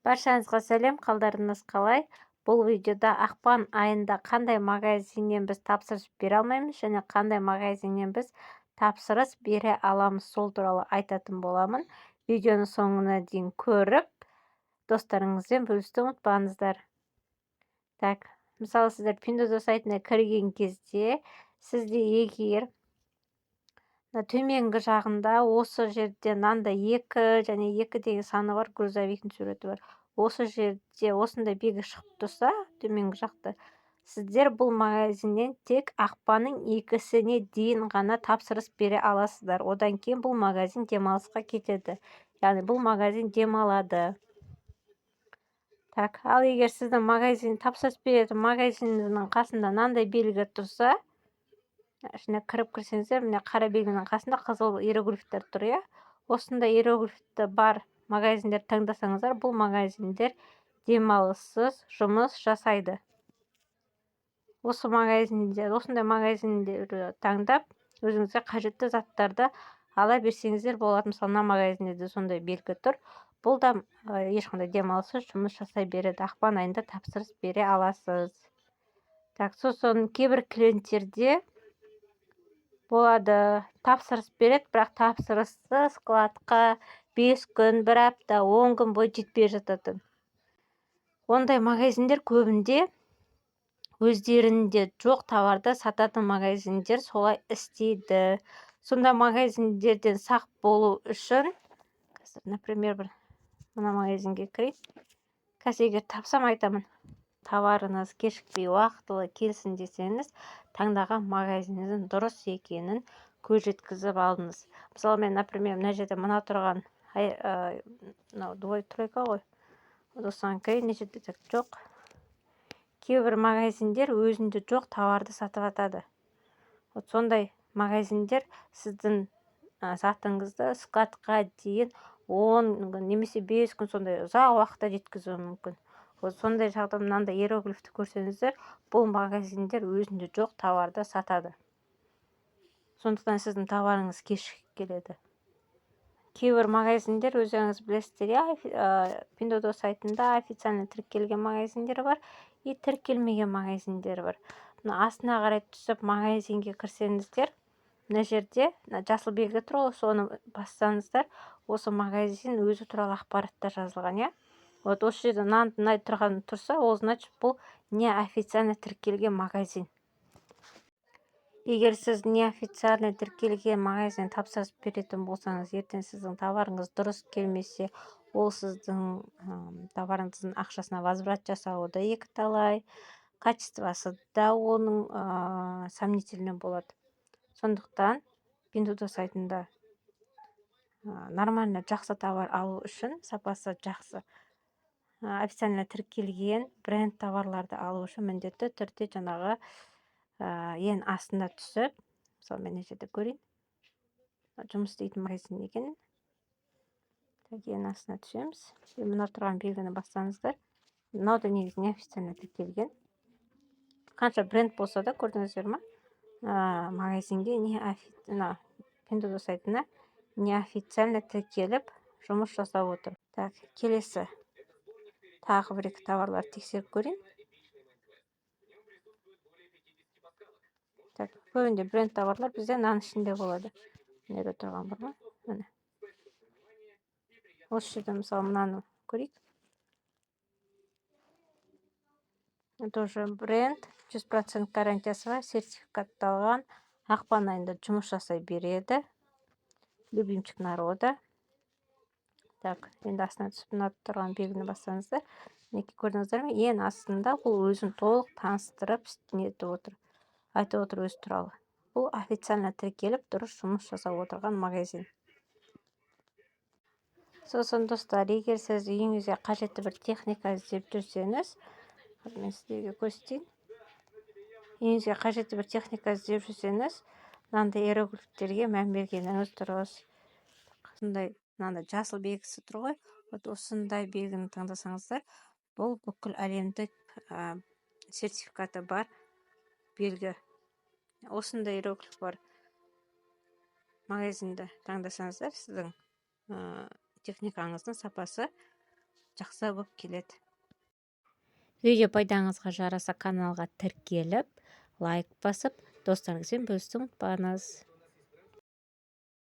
Баршаңызға сәлем, қалдарыңыз қалай? Бұл видеода ақпан айында қандай магазиннен біз тапсырыс бере алмаймыз және қандай магазиннен біз тапсырыс бере аламыз, сол туралы айтатын боламын. Видеоны соңына дейін көріп, достарыңызбен бөлісуді ұмытпаңыздар. Так, мысалы сіздер Pinduoduo сайтына кірген кезде, сізде егер төменгі жағында осы жерде мынандай 2 және 2 деген саны бар, грузовиктің суреті бар. Осы жерде осындай белгі шығып тұрса, төменгі жақта, сіздер бұл магазиннен тек ақпанның 2-сіне дейін ғана тапсырыс бере аласыздар. Одан кейін бұл магазин демалысқа кетеді. Яғни бұл магазин демалады. Так, ал егер сіздің магазин тапсырыс беретін магазиннің қасында мынандай белгі тұрса, ішіне кіріп кірсеңіздер, міне қара белгінің қасында қызыл иероглифтер тұр, иә. Осындай иероглифті бар магазиндер таңдасаңыздар, бұл магазиндер демалыссыз жұмыс жасайды. Осындай магазиндерді таңдап, өзіңізге қажетті заттарды ала берсеңіздер болады. Мысалы, мына магазинде сондай белгі тұр. Бұл да ешқандай демалыссыз жұмыс жасай береді. Ақпан айында тапсырыс бере аласыз. Так, сосын кейбір клиенттерде болады, тапсырыс береді, бірақ тапсырысы складқа 5 күн, 1 апта, 10 күн бойы жетпей жататын. Ондай магазиндер көбінде өздерінде жоқ товарды сататын магазиндер солай істейді. Сонда магазиндерден сақ болу үшін, например, мына магазинге кірейік. Қазір егер тапсам айтамын, товарыңыз кешікпей уақытылы келсін десеңіз, таңдаған магазиніңіздің дұрыс екенін көз жеткізіп алдыңыз. Мысалы, мен, например, мына жерде мына тұрған, двой-тройка ғой. Осыған кірейін, не жерде жоқ. Кейбір магазиндер өзінде жоқ товарды сатып атады. Сондай магазиндер сіздің затыңызды складқа дейін 10 күн немесе 5 күн сондай ұзақ уақытта жеткізуі мүмкін. Сондай жағдайда мынандай иероглифті көрсеңіздер, бұл магазиндер өзінде жоқ товарды сатады. Сондықтан сіздің товарыңыз кешігіп келеді. Кейбір магазиндер, өзіңіз білесіздер, Pinduoduo сайтында официально тіркелген магазиндер бар, и тіркелмеген магазиндер бар. Астына қарай түсіп магазинге кірсеңіздер, мына жерде жасыл белгі тұр, соны бассаңыздар, осы магазин өзі туралы ақпаратта жазылған, иә. Осы жерде мынандай тұрған тұрса, ол значит бұл неофициально тіркелген магазин. Егер сіз неофициально тіркелген магазин тапсырыс беретін болсаңыз, ертең сіздің товарыңыз дұрыс келмесе, ол сіздің товарыңыздың ақшасына возврат жасауы да екіталай, качествосы да оның сомнительный болады. Сондықтан Pinduoduo сайтында нормально жақсы товар алу үшін, сапасы жақсы, официально тіркелген бренд товарларды алу үшін міндетті түрде жаңағы ең астында түсіп, мысалы мен жерде көрейін, жұмыс істейтін магазин екен. Ең астына түсеміз. Мына тұрған белгіні бассаңыздар, мынау да негізі неофициально тіркелген. Қанша бренд болса да, көрдіңіздер ма? Магазинге Pinduoduo сайтына неофициально тіркеліп жұмыс жасап отыр. Так, келесі тағы бір-екі товарлар тексеріп көрейін. Так, көбінде бренд товарлар бізде мынаның ішінде болады. Неде тұрған бар ма? Міне. Осы жерде мысалы мынаны көрейік. Тоже бренд 100% гарантиясы бар, сертификатталған, ақпан айында жұмыс жасай береді. Любимчик народа. Так, енді астына түсіп мына тұрған белгіні бассаңыздар, неке көрдіңіздер ме? Ең астында ол өзін толық таныстырып нетіп отыр. Айтып отыр өз туралы. Бұл официально тіркеліп, дұрыс жұмыс жасап отырған магазин. Сосын достар, егер сіз үйіңізге қажетті бір техника іздеп жүрсеңіз, мен сіздерге көрсетейін. Үйіңізге қажетті бір техника іздеп жүрсеңіз, мынандай иероглифтерге мән бергеніңіз дұрыс. Сондай мынандай жасыл белгісі тұр ғой. Осындай белгіні таңдасаңыздар, бұл бүкіл әлемдік сертификаты бар белгі. Осындай иероглиф бар магазинді таңдасаңыздар, сіздің техникаңыздың сапасы жақсы болып келеді. Видео пайдаңызға жараса каналға тіркеліп, лайк басып, достарыңызбен бөлісуді ұмытпаңыз.